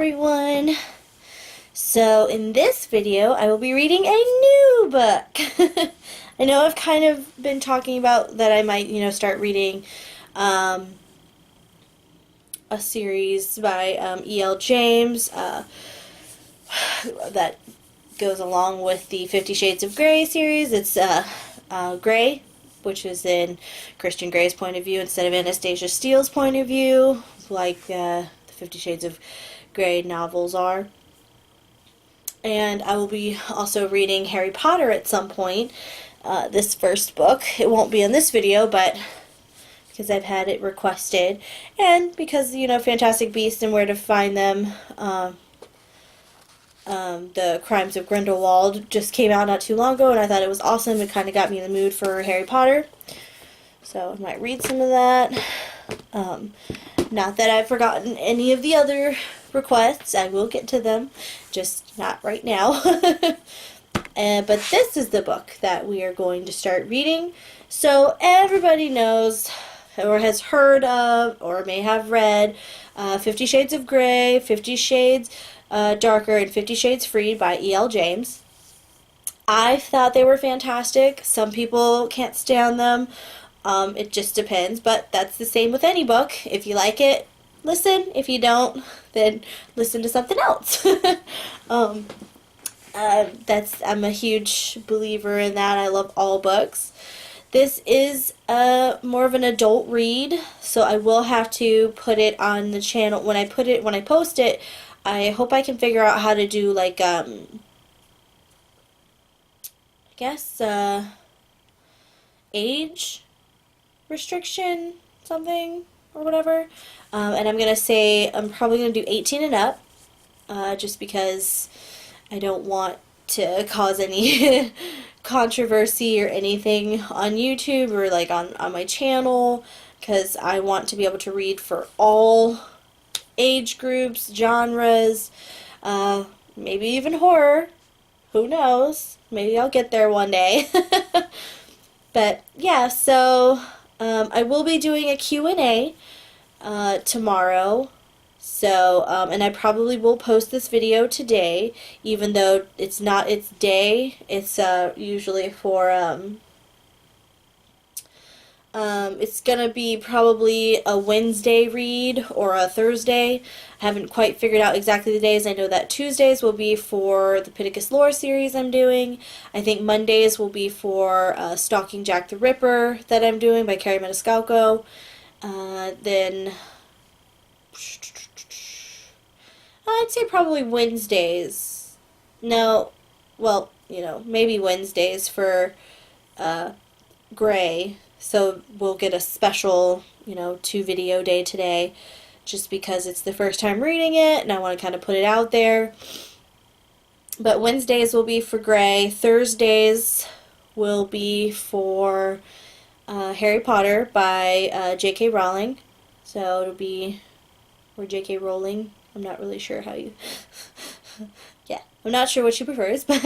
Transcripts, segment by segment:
everyone! So in this video I will be reading a new book. I know I've kind of been talking about that I might, start reading a series by E.L. James that goes along with the 50 Shades of Grey series. It's Grey, which is in Christian Grey's point of view instead of Anastasia Steele's point of view, like the 50 Shades of Grey novels are. And I will be also reading Harry Potter at some point, this first book. It won't be in this video, but because I've had it requested, and because, Fantastic Beasts and Where to Find Them, The Crimes of Grindelwald just came out not too long ago, and I thought it was awesome. It kind of got me in the mood for Harry Potter. So I might read some of that. Not that I've forgotten any of the other requests. I will get to them, just not right now. But this is the book that we are going to start reading. So everybody knows, or has heard of, or may have read 50 Shades of Grey, 50 Shades Darker, and 50 Shades Freed by E.L. James. I thought they were fantastic. Some people can't stand them. It just depends, but that's the same with any book. If you like it, listen. If you don't, then listen to something else. I'm a huge believer in that. I love all books. This is more of an adult read, so I will have to put it on the channel. When I post it, I hope I can figure out how to do like I guess age restriction something or whatever. And I'm gonna say I'm probably gonna do 18 and up, just because I don't want to cause any controversy or anything on YouTube or like on my channel, because I want to be able to read for all age groups, genres, maybe even horror. Who knows? Maybe I'll get there one day. But yeah, so I will be doing a Q&A tomorrow. So, and I probably will post this video today, even though it's not its day. It's usually for, it's gonna be probably a Wednesday read or a Thursday. I haven't quite figured out exactly the days. I know that Tuesdays will be for the Pittacus Lore series I'm doing. I think Mondays will be for Stalking Jack the Ripper that I'm doing by Carrie Maniscalco. Then I'd say probably Wednesdays. No, well, maybe Wednesdays for Grey. So we'll get a special, 2-video day today, just because it's the first time reading it and I want to kind of put it out there. But Wednesdays will be for Grey. Thursdays will be for Harry Potter by J.K. Rowling. So it'll be, or J.K. Rowling. I'm not really sure how you, yeah, I'm not sure what she prefers, but,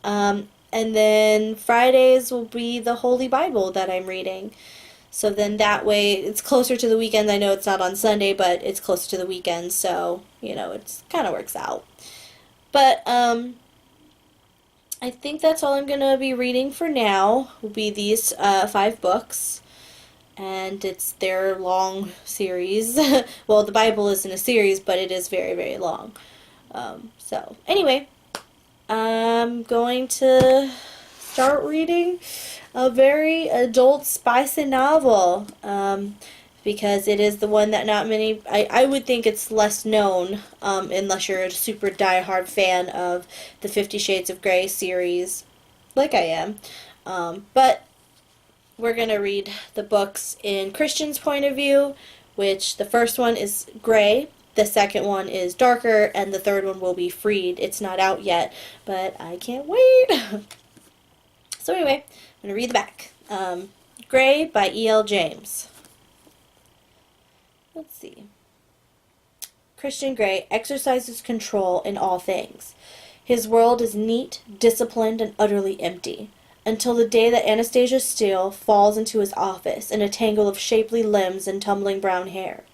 and then Fridays will be the Holy Bible that I'm reading. So then that way, it's closer to the weekend. I know it's not on Sunday, but it's closer to the weekend, so, it kind of works out. But, I think that's all I'm going to be reading for now, will be these 5 books. And it's their long series. Well, the Bible isn't a series, but it is very, very long. So, anyway, I'm going to start reading a very adult spicy novel, because it is the one that not many, I would think it's less known, unless you're a super diehard fan of the 50 Shades of Grey series, like I am. But we're going to read the books in Christian's point of view, which the first one is Grey, the second one is Darker, and the third one will be Freed. It's not out yet, but I can't wait. So anyway, I'm going to read the back. Grey by E.L. James. Let's see. Christian Grey exercises control in all things. His world is neat, disciplined, and utterly empty, until the day that Anastasia Steele falls into his office in a tangle of shapely limbs and tumbling brown hair.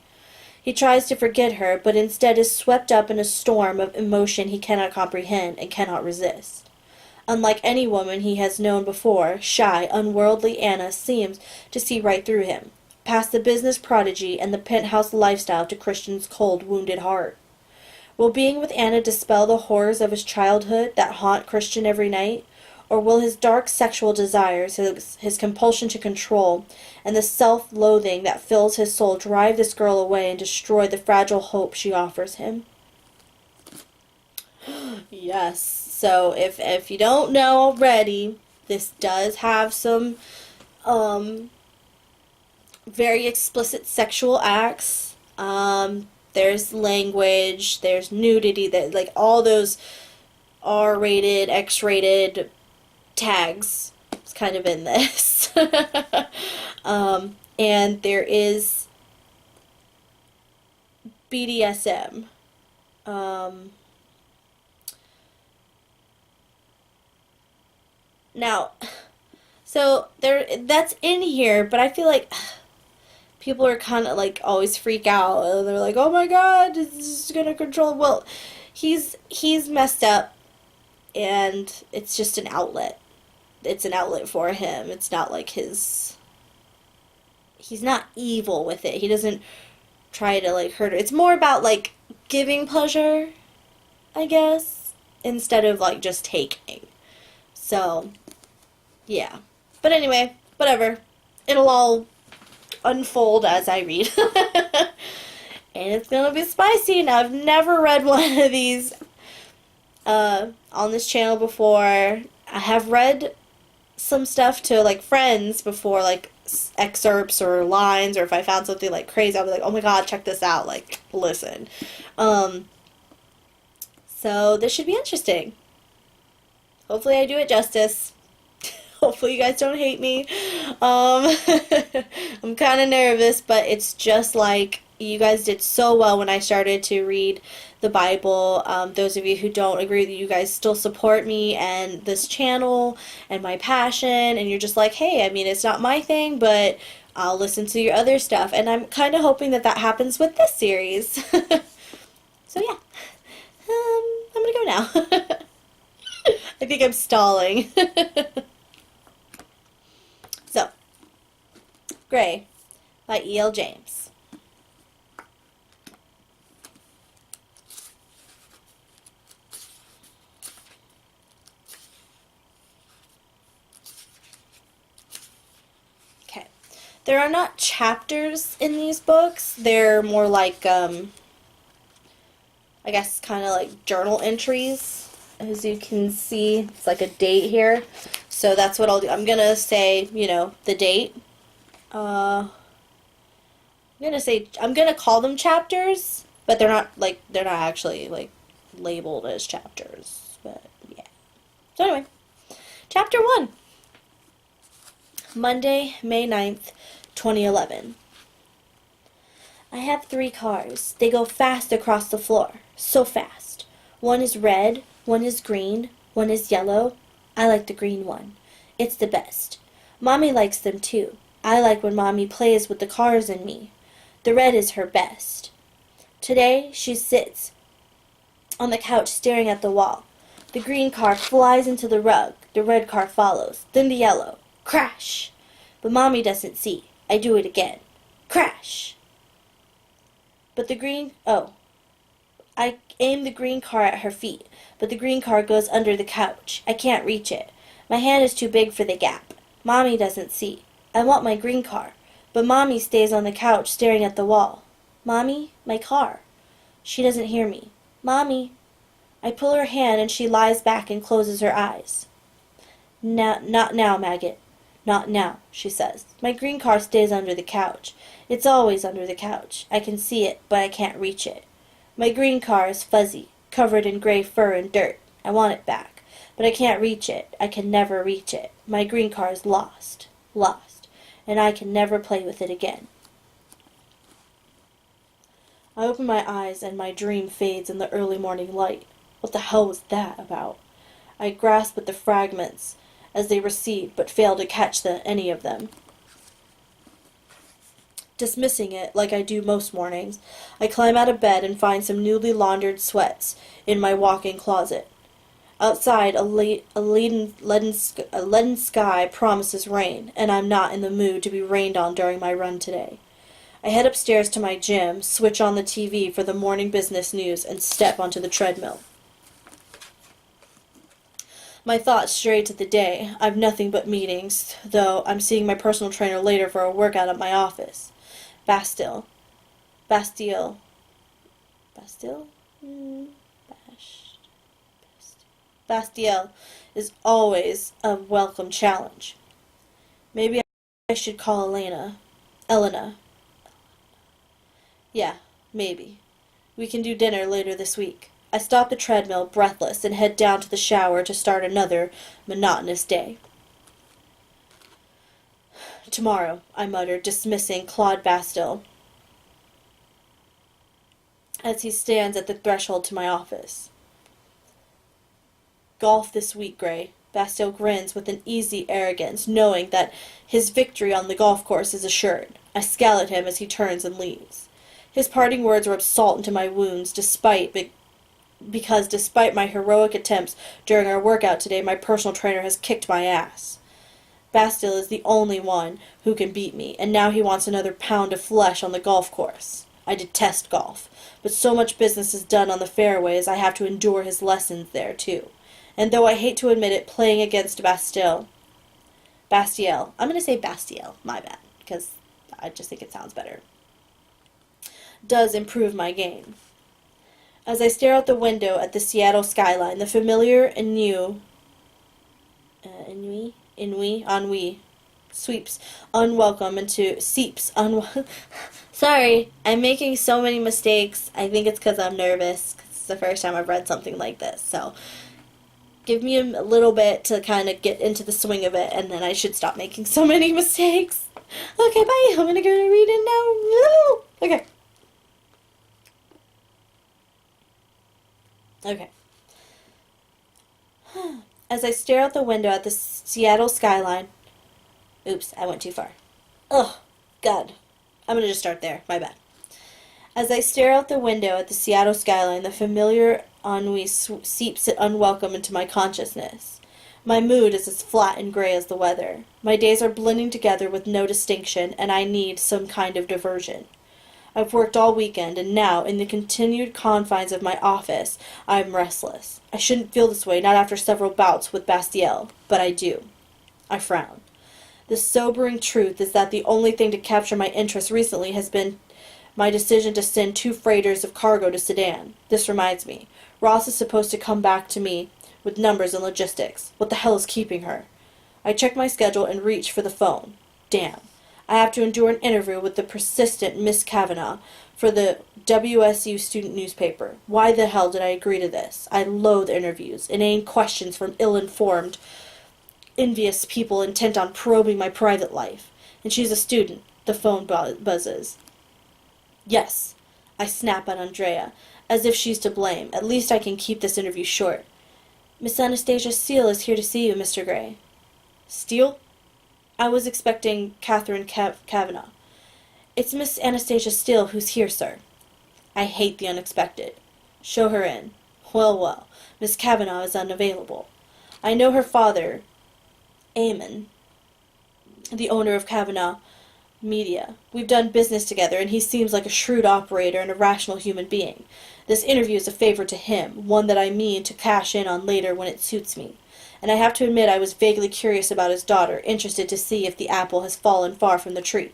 He tries to forget her, but instead is swept up in a storm of emotion he cannot comprehend and cannot resist. Unlike any woman he has known before, shy, unworldly Anna seems to see right through him, past the business prodigy and the penthouse lifestyle to Christian's cold, wounded heart. Will being with Anna dispel the horrors of his childhood that haunt Christian every night? Or will his dark sexual desires, his compulsion to control, and the self-loathing that fills his soul drive this girl away and destroy the fragile hope she offers him? Yes. So if you don't know already, this does have some very explicit sexual acts. There's language, there's nudity, that like all those R-rated, X-rated tags. It's kind of in this. And there is BDSM. Now, so that's in here, but I feel like people are kind of like always freak out. And they're like, "Oh my God, this is gonna control." Well, he's messed up, and it's just an outlet. It's an outlet for him. It's not like he's not evil with it. He doesn't try to like hurt her. It's more about like giving pleasure, I guess, instead of like just taking. So, yeah. But anyway, whatever. It'll all unfold as I read. And it's gonna be spicy. Now, I've never read one of these on this channel before. I have read some stuff to like friends before, like excerpts or lines, or if I found something like crazy, I'll be like, "Oh my God, check this out, like listen." So this should be interesting. Hopefully I do it justice. Hopefully you guys don't hate me. I'm kind of nervous, but it's just like you guys did so well when I started to read the Bible. Those of you who don't agree, that you guys still support me and this channel and my passion, and you're just like, hey, I mean, it's not my thing, but I'll listen to your other stuff. And I'm kind of hoping that that happens with this series. So yeah, I'm gonna go now. I think I'm stalling. So, Gray by E.L. James. Okay. There are not chapters in these books. They're more like, I guess, kind of like journal entries. As you can see, it's like a date here. So that's what I'll do. I'm going to say, you know, the date. I'm going to call them chapters, but they're not actually like labeled as chapters. But yeah. So anyway, chapter 1. Monday, May 9th, 2011. I have 3 cars. They go fast across the floor. So fast. One is red, one is green, one is yellow. I like the green one. It's the best. Mommy likes them too. I like when Mommy plays with the cars and me. The red is her best. Today she sits on the couch staring at the wall. The green car flies into the rug. The red car follows. Then the yellow. Crash! But Mommy doesn't see. I do it again. Crash! But the green... Oh. I aim the green car at her feet, but the green car goes under the couch. I can't reach it. My hand is too big for the gap. Mommy doesn't see. I want my green car, but Mommy stays on the couch staring at the wall. Mommy, my car. She doesn't hear me. Mommy. I pull her hand and she lies back and closes her eyes. Not now, Maggot. Not now, she says. My green car stays under the couch. It's always under the couch. I can see it, but I can't reach it. My green car is fuzzy, covered in gray fur and dirt. I want it back, but I can't reach it. I can never reach it. My green car is lost, and I can never play with it again. I open my eyes and my dream fades in the early morning light. What the hell was that about? I grasp at the fragments as they recede, but fail to catch any of them. Dismissing it like I do most mornings, I climb out of bed and find some newly laundered sweats in my walk-in closet. Outside, a leaden sky promises rain, and I'm not in the mood to be rained on during my run today. I head upstairs to my gym, switch on the TV for the morning business news, and step onto the treadmill. My thoughts stray to the day. I've nothing but meetings, though I'm seeing my personal trainer later for a workout at my office. Bastille. Bastille. Bastille? Bastille is always a welcome challenge. Maybe I should call Elena. Yeah, maybe. We can do dinner later this week. I stop the treadmill, breathless, and head down to the shower to start another monotonous day. Tomorrow, I muttered, dismissing Claude Bastille as he stands at the threshold to my office. Golf this week, Gray. Bastille grins with an easy arrogance, knowing that his victory on the golf course is assured. I scowl at him as he turns and leaves. His parting words rub salt into my wounds, because despite my heroic attempts during our workout today, my personal trainer has kicked my ass. Bastille is the only one who can beat me, and now he wants another pound of flesh on the golf course. I detest golf, but so much business is done on the fairways I have to endure his lessons there, too. And though I hate to admit it, playing against Bastille, I'm going to say Bastille, my bad, because I just think it sounds better, does improve my game. As I stare out the window at the Seattle skyline, the familiar ennui seeps unwelcome. Sorry, I'm making so many mistakes. I think it's because I'm nervous. 'Cause it's the first time I've read something like this, so give me a little bit to kind of get into the swing of it, and then I should stop making so many mistakes. Okay, bye. I'm gonna go to read it now. Okay. Okay. As I stare out the window at the Seattle skyline... Oops, I went too far. Oh, God. I'm going to just start there. My bad. As I stare out the window at the Seattle skyline, the familiar ennui seeps unwelcome into my consciousness. My mood is as flat and gray as the weather. My days are blending together with no distinction, and I need some kind of diversion. I've worked all weekend, and now, in the continued confines of my office, I am restless. I shouldn't feel this way, not after several bouts with Bastille, but I do. I frown. The sobering truth is that the only thing to capture my interest recently has been my decision to send 2 freighters of cargo to Sudan. This reminds me. Ross is supposed to come back to me with numbers and logistics. What the hell is keeping her? I check my schedule and reach for the phone. Damn. I have to endure an interview with the persistent Miss Kavanagh for the WSU student newspaper. Why the hell did I agree to this? I loathe interviews, inane questions from ill-informed, envious people intent on probing my private life. And she's a student. The phone buzzes. Yes, I snap at Andrea, as if she's to blame. At least I can keep this interview short. Miss Anastasia Steele is here to see you, Mr. Gray. Steele? I was expecting Catherine Kavanagh. It's Miss Anastasia Steele who's here, sir. I hate the unexpected. Show her in. Well, Miss Kavanagh is unavailable. I know her father, Eamon, the owner of Kavanagh Media. We've done business together, and he seems like a shrewd operator and a rational human being. This interview is a favor to him, one that I mean to cash in on later when it suits me. And I have to admit I was vaguely curious about his daughter, interested to see if the apple has fallen far from the tree.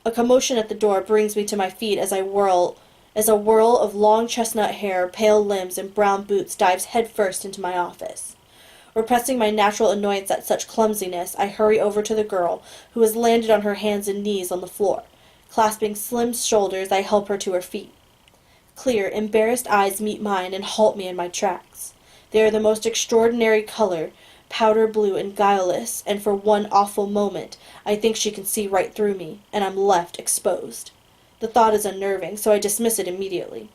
A commotion at the door brings me to my feet as a whirl of long chestnut hair, pale limbs, and brown boots dives headfirst into my office. Repressing my natural annoyance at such clumsiness, I hurry over to the girl, who has landed on her hands and knees on the floor. Clasping slim shoulders, I help her to her feet. Clear, embarrassed eyes meet mine and halt me in my tracks. They are the most extraordinary color, powder blue and guileless, and for one awful moment I think she can see right through me, and I'm left exposed. The thought is unnerving, so I dismiss it immediately.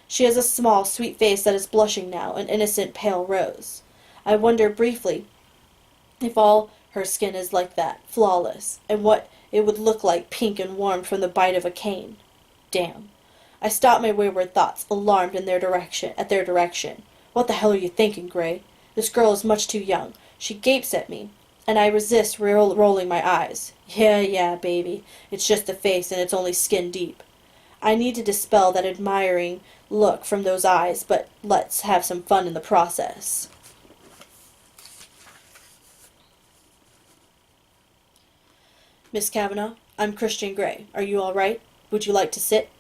She has a small, sweet face that is blushing now, an innocent pale rose. I wonder briefly if all Her skin is like that, flawless, and what it would look like pink and warm from the bite of a cane. Damn. I stop my wayward thoughts, alarmed at their direction. What the hell are you thinking, Gray? This girl is much too young. She gapes at me, and I resist rolling my eyes. Yeah, baby. It's just the face, and it's only skin deep. I need to dispel that admiring look from those eyes, but let's have some fun in the process. Miss Kavanagh, I'm Christian Gray. Are you all right? Would you like to sit?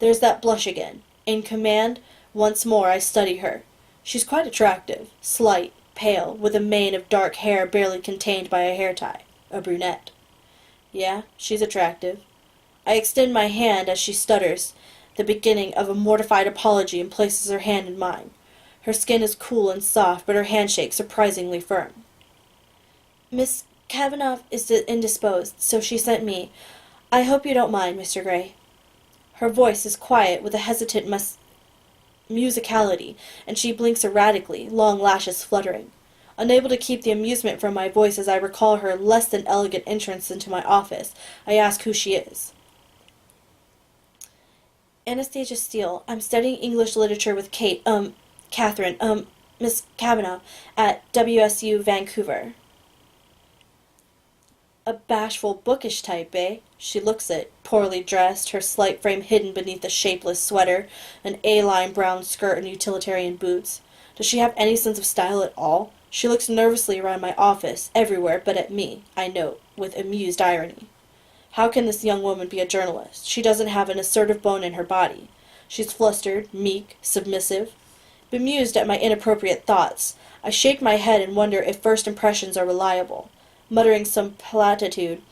There's that blush again. In command, once more I study her. She's quite attractive, slight, pale, with a mane of dark hair barely contained by a hair tie. A brunette. Yeah, she's attractive. I extend my hand as she stutters, the beginning of a mortified apology, and places her hand in mine. Her skin is cool and soft, but her handshake surprisingly firm. Miss Kavanagh is indisposed, so she sent me. I hope you don't mind, Mr. Gray. Her voice is quiet, with a hesitant musicality, and she blinks erratically, long lashes fluttering. Unable to keep the amusement from my voice as I recall her less than elegant entrance into my office, I ask who she is. Anastasia Steele. I'm studying English literature with Catherine, Miss Kavanagh, at WSU Vancouver. A bashful, bookish type, eh? She looks it, poorly dressed, her slight frame hidden beneath a shapeless sweater, an A-line brown skirt, and utilitarian boots. Does she have any sense of style at all? She looks nervously around my office, everywhere but at me, I note, with amused irony. How can this young woman be a journalist? She doesn't have an assertive bone in her body. She's flustered, meek, submissive. Bemused at my inappropriate thoughts, I shake my head and wonder if first impressions are reliable. Muttering some platitude,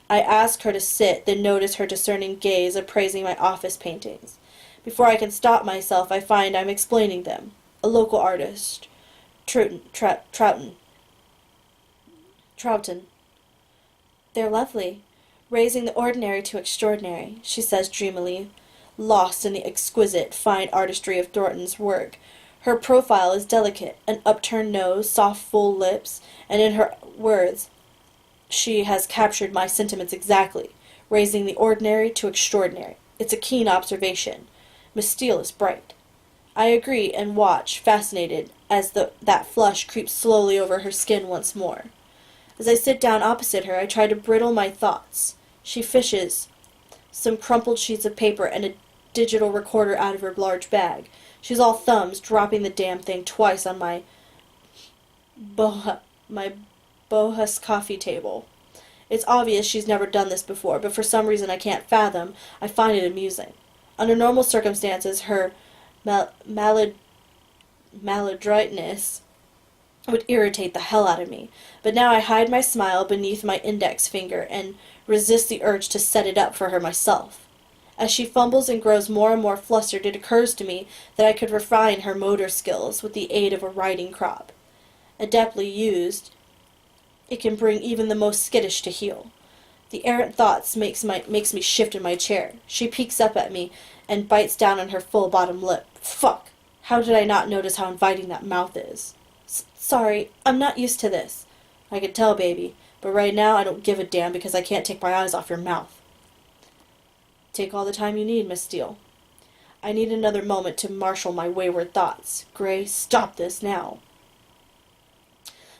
I ask her to sit, then notice her discerning gaze appraising my office paintings. Before I can stop myself, I find I'm explaining them. A local artist. Troughton. They're lovely. Raising the ordinary to extraordinary, she says dreamily, lost in the exquisite, fine artistry of Thornton's work. Her profile is delicate, an upturned nose, soft, full lips, and in her words, she has captured my sentiments exactly, raising the ordinary to extraordinary. It's a keen observation. Miss Steele is bright. I agree and watch, fascinated, as that flush creeps slowly over her skin once more. As I sit down opposite her, I try to bridle my thoughts. She fishes some crumpled sheets of paper and a digital recorder out of her large bag. She's all thumbs, dropping the damn thing twice on my Bohus coffee table. It's obvious she's never done this before, but for some reason I can't fathom, I find it amusing. Under normal circumstances, her maladroitness would irritate the hell out of me, but now I hide my smile beneath my index finger and resist the urge to set it up for her myself. As she fumbles and grows more and more flustered, it occurs to me that I could refine her motor skills with the aid of a riding crop. Adeptly used, it can bring even the most skittish to heel. The errant thoughts makes me shift in my chair. She peeks up at me and bites down on her full bottom lip. Fuck! How did I not notice how inviting that mouth is? Sorry, I'm not used to this. I can tell, baby, but right now I don't give a damn because I can't take my eyes off your mouth. Take all the time you need, Miss Steele. I need another moment to marshal my wayward thoughts. Gray, stop this now.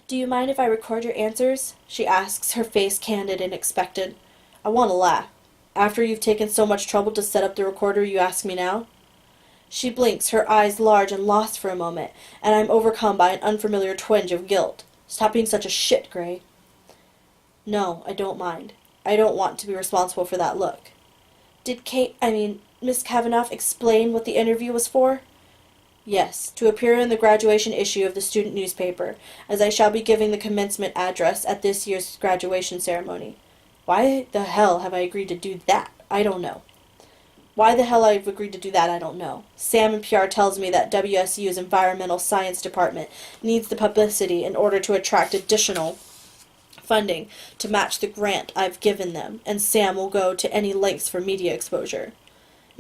Do you mind if I record your answers? She asks, her face candid and expectant. I want to laugh. After you've taken so much trouble to set up the recorder, you ask me now? She blinks, her eyes large and lost for a moment, and I'm overcome by an unfamiliar twinge of guilt. Stop being such a shit, Gray. No, I don't mind. I don't want to be responsible for that look. Did Miss Kavanagh explain what the interview was for? Yes, to appear in the graduation issue of the student newspaper, as I shall be giving the commencement address at this year's graduation ceremony. Why the hell have I agreed to do that? I don't know. Why the hell I've agreed to do that, I don't know. Sam in PR tells me that WSU's Environmental Science Department needs the publicity in order to attract additional funding to match the grant I've given them, and Sam will go to any lengths for media exposure.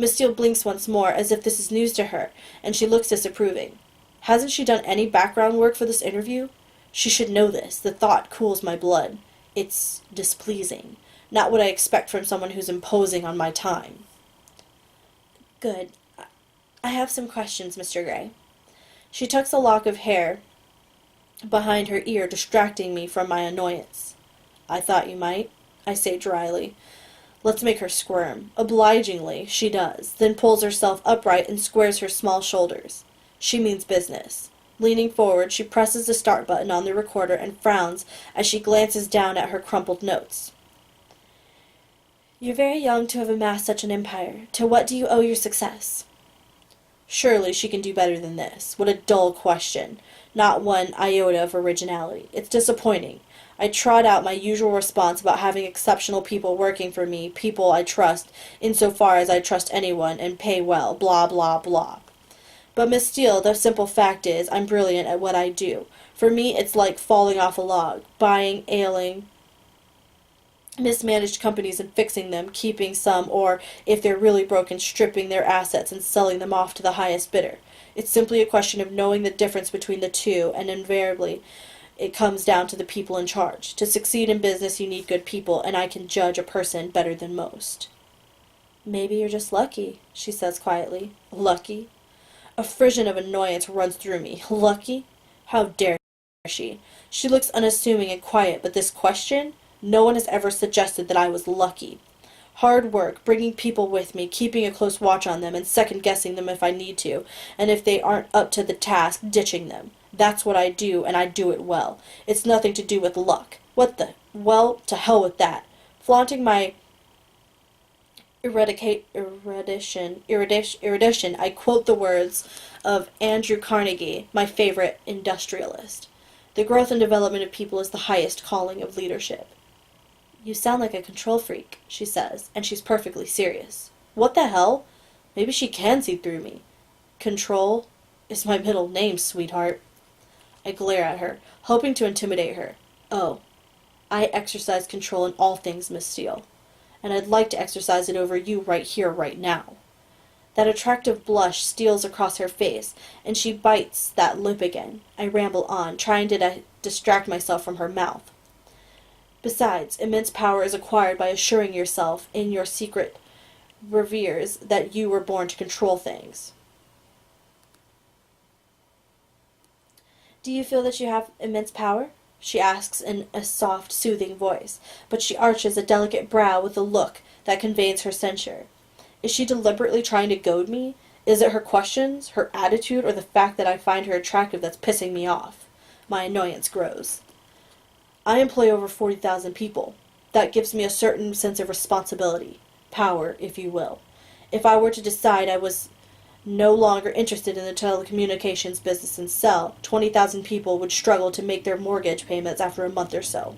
Miss Steele blinks once more, as if this is news to her, and she looks disapproving. Hasn't she done any background work for this interview? She should know this. The thought cools my blood. It's displeasing. Not what I expect from someone who's imposing on my time. Good. I have some questions, Mr. Gray. She tucks a lock of hair behind her ear, distracting me from my annoyance. I thought you might, I say dryly. Let's make her squirm. Obligingly, she does, then pulls herself upright and squares her small shoulders. She means business. Leaning forward, she presses the start button on the recorder and frowns as she glances down at her crumpled notes. You're very young to have amassed such an empire. To what do you owe your success? Surely she can do better than this. What a dull question. Not one iota of originality. It's disappointing. I trot out my usual response about having exceptional people working for me, people I trust, insofar as I trust anyone, and pay well, blah, blah, blah. But Miss Steele, the simple fact is, I'm brilliant at what I do. For me, it's like falling off a log, buying, ailing, mismanaged companies and fixing them, keeping some, or, if they're really broken, stripping their assets and selling them off to the highest bidder. It's simply a question of knowing the difference between the two, and invariably it comes down to the people in charge. To succeed in business, you need good people, and I can judge a person better than most. Maybe you're just lucky, she says quietly. Lucky? A frisson of annoyance runs through me. Lucky? How dare she? She looks unassuming and quiet, but this question? No one has ever suggested that I was lucky. Hard work, bringing people with me, keeping a close watch on them, and second-guessing them if I need to, and if they aren't up to the task, ditching them. That's what I do, and I do it well. It's nothing to do with luck. What the? Well, to hell with that. Flaunting my erudition, I quote the words of Andrew Carnegie, my favorite industrialist. The growth and development of people is the highest calling of leadership. You sound like a control freak, she says, and she's perfectly serious. What the hell? Maybe she can see through me. Control is my middle name, sweetheart. I glare at her, hoping to intimidate her. Oh, I exercise control in all things, Miss Steele, and I'd like to exercise it over you right here, right now. That attractive blush steals across her face, and she bites that lip again. I ramble on, trying to distract myself from her mouth. Besides, immense power is acquired by assuring yourself in your secret reveres that you were born to control things. Do you feel that you have immense power? She asks in a soft, soothing voice, but she arches a delicate brow with a look that conveys her censure. Is she deliberately trying to goad me? Is it her questions, her attitude, or the fact that I find her attractive that's pissing me off? My annoyance grows. I employ over 40,000 people. That gives me a certain sense of responsibility, power, if you will. If I were to decide I was no longer interested in the telecommunications business and sell, 20,000 people would struggle to make their mortgage payments after a month or so.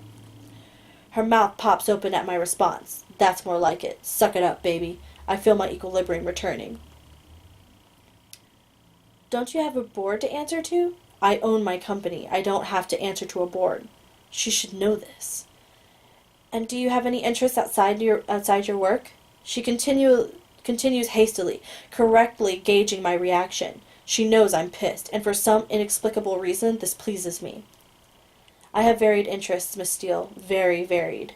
Her mouth pops open at my response. That's more like it. Suck it up, baby. I feel my equilibrium returning. Don't you have a board to answer to? I own my company. I don't have to answer to a board. She should know this. And do you have any interests outside your work? She continues hastily, correctly gauging my reaction. She knows I'm pissed, and for some inexplicable reason, this pleases me. I have varied interests, Miss Steele, very varied.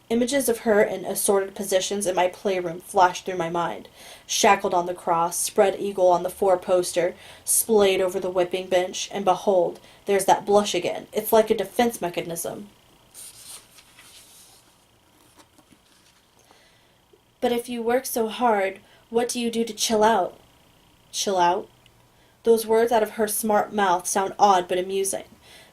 Images of her in assorted positions in my playroom flashed through my mind. Shackled on the cross, spread eagle on the four-poster, splayed over the whipping bench, and behold, there's that blush again. It's like a defense mechanism. But if you work so hard, what do you do to chill out? Chill out? Those words out of her smart mouth sound odd but amusing.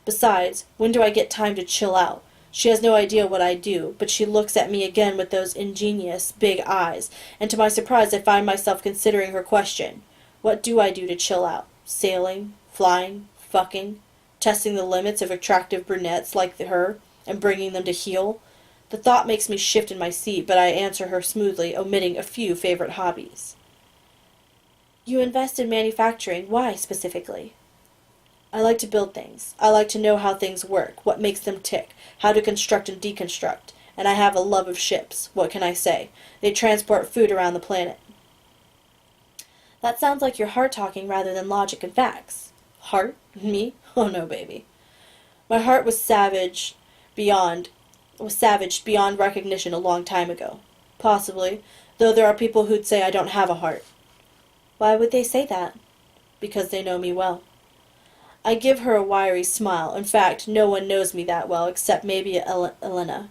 Besides, when do I get time to chill out? She has no idea what I do, but she looks at me again with those ingenious, big eyes, and to my surprise I find myself considering her question. What do I do to chill out? Sailing? Flying? Fucking? Testing the limits of attractive brunettes like her, and bringing them to heel? The thought makes me shift in my seat, but I answer her smoothly, omitting a few favorite hobbies. You invest in manufacturing. Why, specifically? I like to build things. I like to know how things work, what makes them tick, how to construct and deconstruct, and I have a love of ships. What can I say? They transport food around the planet. That sounds like your heart talking rather than logic and facts. Heart? Me? Oh no, baby. My heart was savaged beyond recognition a long time ago. Possibly, though there are people who'd say I don't have a heart. Why would they say that? Because they know me well. I give her a wiry smile. In fact, no one knows me that well, except maybe Elena.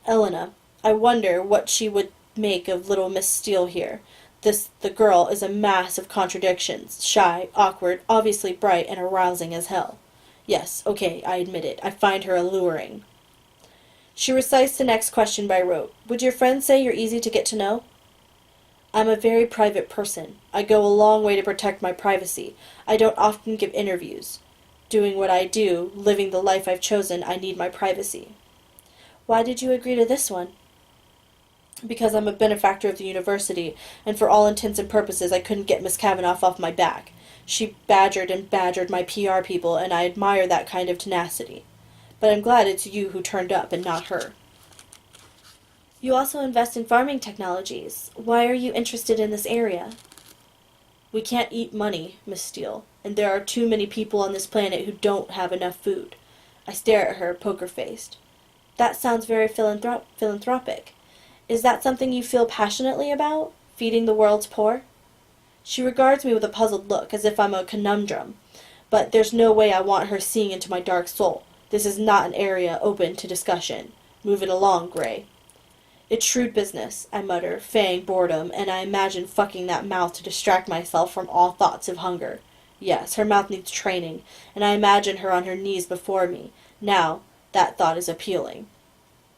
Elena, I wonder what she would make of little Miss Steele here. The girl is a mass of contradictions, shy, awkward, obviously bright, and arousing as hell. Yes, okay, I admit it. I find her alluring. She recites the next question by rote. Would your friends say you're easy to get to know? I'm a very private person. I go a long way to protect my privacy. I don't often give interviews. Doing what I do, living the life I've chosen, I need my privacy. Why did you agree to this one? Because I'm a benefactor of the university, and for all intents and purposes I couldn't get Miss Kavanaugh off my back. She badgered and badgered my PR people, and I admire that kind of tenacity. But I'm glad it's you who turned up and not her. You also invest in farming technologies. Why are you interested in this area? We can't eat money, Miss Steele, and there are too many people on this planet who don't have enough food. I stare at her, poker-faced. That sounds very philanthropic. Is that something you feel passionately about? Feeding the world's poor? She regards me with a puzzled look, as if I'm a conundrum. But there's no way I want her seeing into my dark soul. This is not an area open to discussion. Move it along, Gray. It's shrewd business, I mutter, feigning boredom, and I imagine fucking that mouth to distract myself from all thoughts of hunger. Yes, her mouth needs training, and I imagine her on her knees before me. Now, that thought is appealing.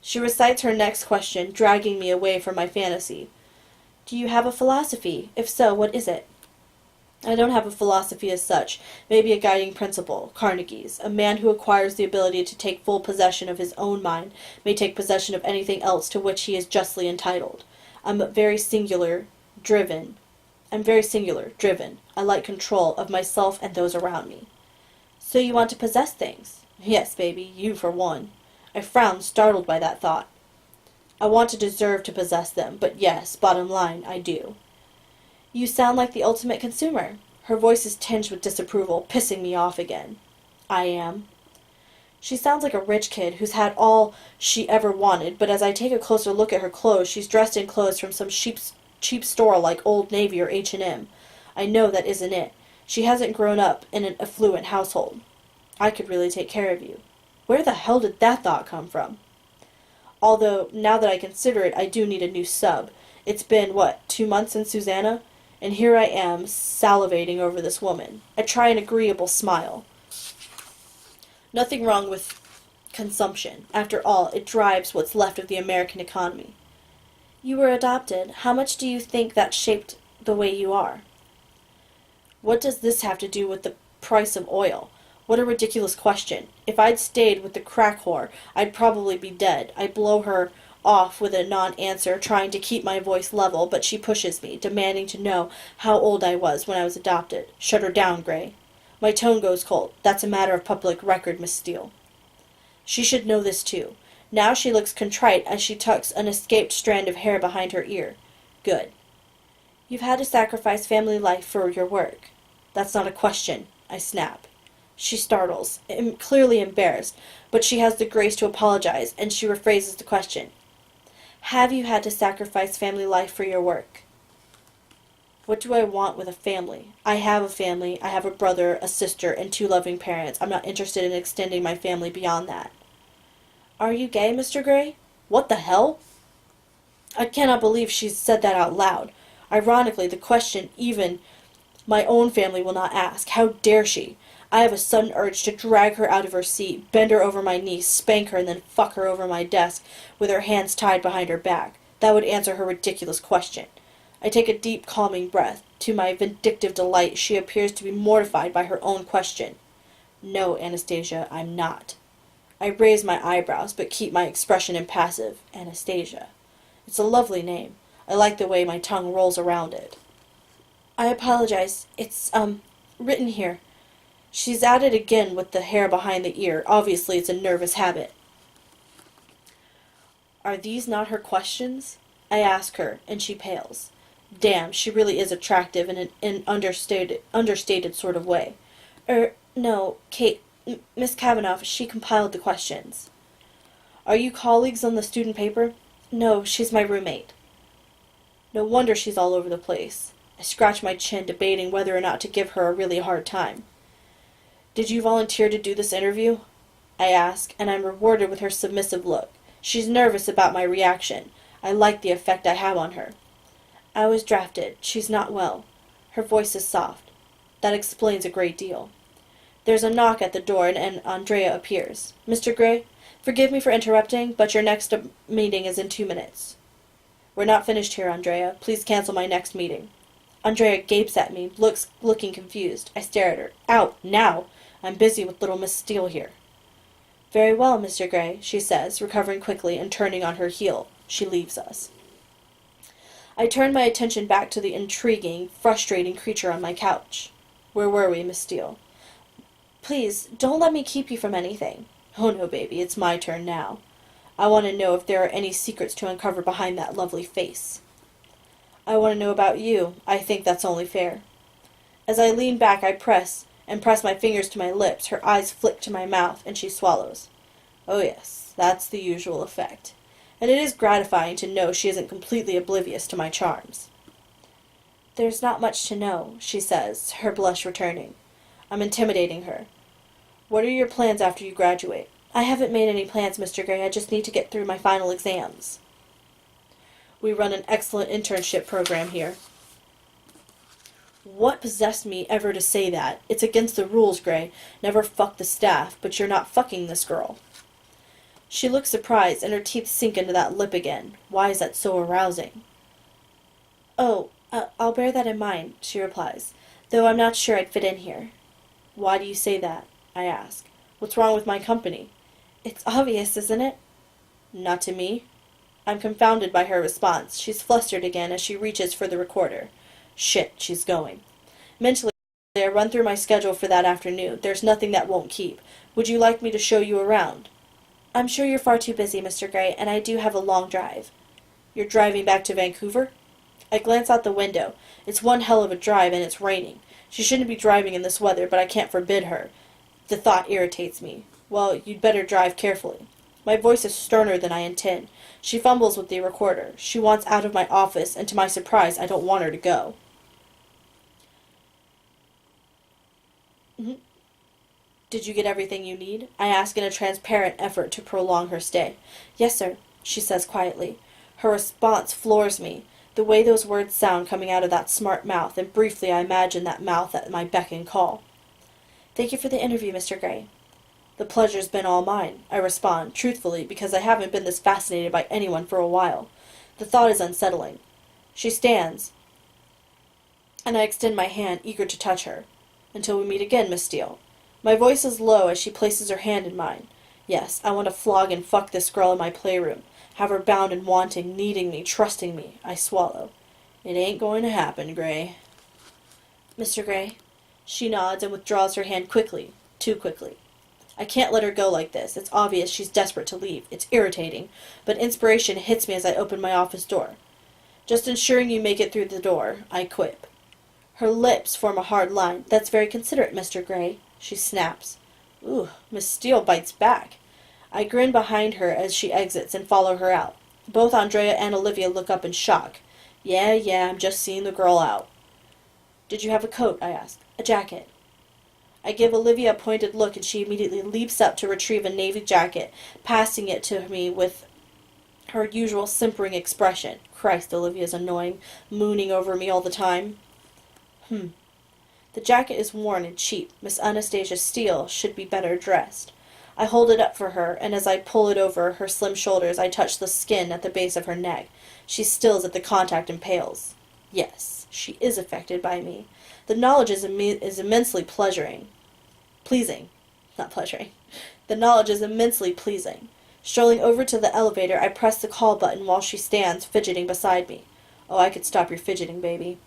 She recites her next question, dragging me away from my fantasy. Do you have a philosophy? If so, what is it? I don't have a philosophy as such, maybe a guiding principle, Carnegie's. A man who acquires the ability to take full possession of his own mind may take possession of anything else to which he is justly entitled. I'm very singular, driven. I like control of myself and those around me. So you want to possess things? Yes, baby, you for one. I frowned, startled by that thought. I want to deserve to possess them, but yes, bottom line, I do. You sound like the ultimate consumer. Her voice is tinged with disapproval, pissing me off again. I am. She sounds like a rich kid who's had all she ever wanted, but as I take a closer look at her clothes, she's dressed in clothes from some cheap store like Old Navy or H&M. I know that isn't it. She hasn't grown up in an affluent household. I could really take care of you. Where the hell did that thought come from? Although, now that I consider it, I do need a new sub. It's been, 2 months since Susanna? And here I am, salivating over this woman. I try an agreeable smile. Nothing wrong with consumption. After all, it drives what's left of the American economy. You were adopted. How much do you think that shaped the way you are? What does this have to do with the price of oil? What a ridiculous question. If I'd stayed with the crack whore, I'd probably be dead. I blow her off with a non-answer, trying to keep my voice level, but she pushes me, demanding to know how old I was when I was adopted. Shut her down, Gray. My tone goes cold. That's a matter of public record, Miss Steele. She should know this too. Now she looks contrite as she tucks an escaped strand of hair behind her ear. Good. You've had to sacrifice family life for your work. That's not a question, I snap. She startles, clearly embarrassed, but she has the grace to apologize, and she rephrases the question. Have you had to sacrifice family life for your work? What do I want with a family? I have a family. I have a brother, a sister, and 2 loving parents. I'm not interested in extending my family beyond that. Are you gay, Mr. Gray? What the hell? I cannot believe she's said that out loud. Ironically, the question even my own family will not ask. How dare she? I have a sudden urge to drag her out of her seat, bend her over my knees, spank her, and then fuck her over my desk with her hands tied behind her back. That would answer her ridiculous question. I take a deep, calming breath. To my vindictive delight, she appears to be mortified by her own question. No, Anastasia, I'm not. I raise my eyebrows, but keep my expression impassive. Anastasia. It's a lovely name. I like the way my tongue rolls around it. I apologize. It's, written here. She's at it again with the hair behind the ear. Obviously, it's a nervous habit. Are these not her questions? I ask her, and she pales. Damn, she really is attractive in an understated sort of way. No, Kate, Miss Kavanagh, she compiled the questions. Are you colleagues on the student paper? No, she's my roommate. No wonder she's all over the place. I scratch my chin, debating whether or not to give her a really hard time. Did you volunteer to do this interview? I ask, and I'm rewarded with her submissive look. She's nervous about my reaction. I like the effect I have on her. I was drafted. She's not well. Her voice is soft. That explains a great deal. There's a knock at the door, and Andrea appears. Mr. Gray, forgive me for interrupting, but your next meeting is in 2 minutes. We're not finished here, Andrea. Please cancel my next meeting. Andrea gapes at me, looking confused. I stare at her. Out, now! I'm busy with little Miss Steele here. Very well, Mr. Gray, she says, recovering quickly and turning on her heel. She leaves us. I turn my attention back to the intriguing, frustrating creature on my couch. Where were we, Miss Steele? Please, don't let me keep you from anything. Oh no, baby, it's my turn now. I want to know if there are any secrets to uncover behind that lovely face. I want to know about you. I think that's only fair. As I lean back, I press my fingers to my lips. Her eyes flick to my mouth, and she swallows. Oh yes, that's the usual effect. And it is gratifying to know she isn't completely oblivious to my charms. There's not much to know, she says, her blush returning. I'm intimidating her. What are your plans after you graduate? I haven't made any plans, Mr. Gray. I just need to get through my final exams. We run an excellent internship program here. What possessed me ever to say that? It's against the rules, Gray. Never fuck the staff, but you're not fucking this girl. She looks surprised, and her teeth sink into that lip again. Why is that so arousing? Oh, I'll bear that in mind, she replies, though I'm not sure I'd fit in here. Why do you say that? I ask. What's wrong with my company? It's obvious, isn't it? Not to me. I'm confounded by her response. She's flustered again as she reaches for the recorder. Shit, she's going. Mentally, I run through my schedule for that afternoon. There's nothing that won't keep. Would you like me to show you around? I'm sure you're far too busy, Mr. Gray, and I do have a long drive. You're driving back to Vancouver? I glance out the window. It's one hell of a drive, and it's raining. She shouldn't be driving in this weather, but I can't forbid her. The thought irritates me. Well, you'd better drive carefully. My voice is sterner than I intend. She fumbles with the recorder. She wants out of my office, and to my surprise, I don't want her to go. Did you get everything you need? I ask in a transparent effort to prolong her stay. Yes, sir, she says quietly. Her response floors me. The way those words sound coming out of that smart mouth, and briefly I imagine that mouth at my beck and call. Thank you for the interview, Mr. Gray. The pleasure's been all mine, I respond, truthfully, because I haven't been this fascinated by anyone for a while. The thought is unsettling. She stands, and I extend my hand, eager to touch her. Until we meet again, Miss Steele. My voice is low as she places her hand in mine. Yes, I want to flog and fuck this girl in my playroom. Have her bound and wanting, needing me, trusting me. I swallow. It ain't going to happen, Gray. Mr. Gray. She nods and withdraws her hand quickly. Too quickly. I can't let her go like this. It's obvious she's desperate to leave. It's irritating. But inspiration hits me as I open my office door. Just ensuring you make it through the door, I quip. Her lips form a hard line. That's very considerate, Mr. Gray. She snaps. Ooh, Miss Steele bites back. I grin behind her as she exits and follow her out. Both Andrea and Olivia look up in shock. Yeah, I'm just seeing the girl out. Did you have a coat? I ask. A jacket. I give Olivia a pointed look, and she immediately leaps up to retrieve a navy jacket, passing it to me with her usual simpering expression. Christ, Olivia's annoying, mooning over me all the time. The jacket is worn and cheap. Miss Anastasia Steele should be better dressed. I hold it up for her, and as I pull it over her slim shoulders, I touch the skin at the base of her neck. She stills at the contact and pales. Yes, she is affected by me. The knowledge is immensely pleasing. Not pleasuring. The knowledge is immensely pleasing. Strolling over to the elevator, I press the call button while she stands fidgeting beside me. Oh, I could stop your fidgeting, baby.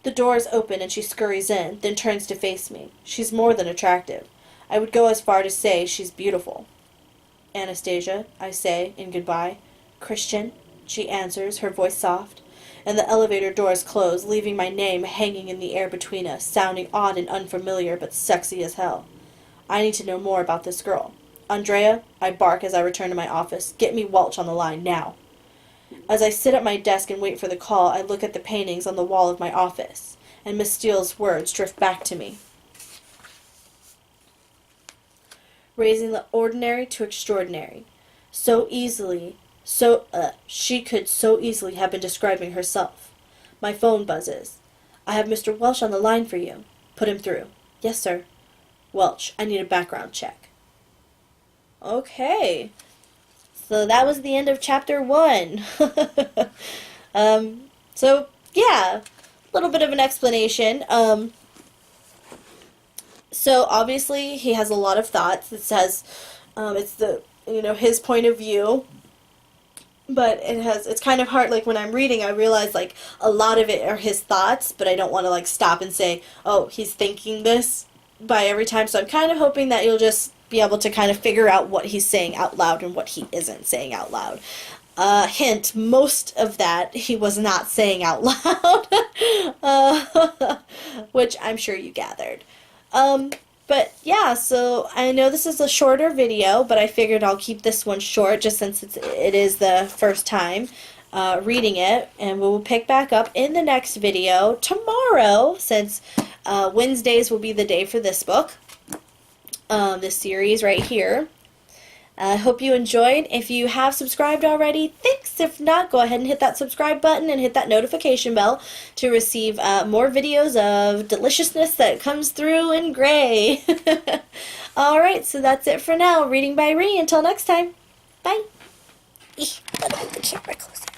The door is open and she scurries in, then turns to face me. She's more than attractive. I would go as far to say she's beautiful. Anastasia, I say, in goodbye. Christian, she answers, her voice soft. And the elevator doors close, leaving my name hanging in the air between us, sounding odd and unfamiliar, but sexy as hell. I need to know more about this girl. Andrea, I bark as I return to my office. Get me Welch on the line now. As I sit at my desk and wait for the call, I look at the paintings on the wall of my office, and Miss Steele's words drift back to me. Raising the ordinary to extraordinary. She could so easily have been describing herself. My phone buzzes. I have Mr. Welch on the line for you. Put him through. Yes, sir. Welch, I need a background check. Okay. So that was the end of chapter 1. So, yeah, a little bit of an explanation. So obviously he has a lot of thoughts. It says it's his point of view. But it's kind of hard, like when I'm reading, I realize like a lot of it are his thoughts, but I don't want to like stop and say, oh, he's thinking this by every time. So I'm kind of hoping that you'll just be able to kind of figure out what he's saying out loud and what he isn't saying out loud. Hint, most of that he was not saying out loud, which I'm sure you gathered. But yeah, so I know this is a shorter video, but I figured I'll keep this one short just since it is the first time reading it, and we will pick back up in the next video tomorrow, since Wednesdays will be the day for this book, this series right here. I hope you enjoyed. If you have subscribed already, thanks. If not, go ahead and hit that subscribe button and hit that notification bell to receive more videos of deliciousness that comes through in gray. Alright, so that's it for now. Reading by Ree. Until next time. Bye. Let me put the camera closer.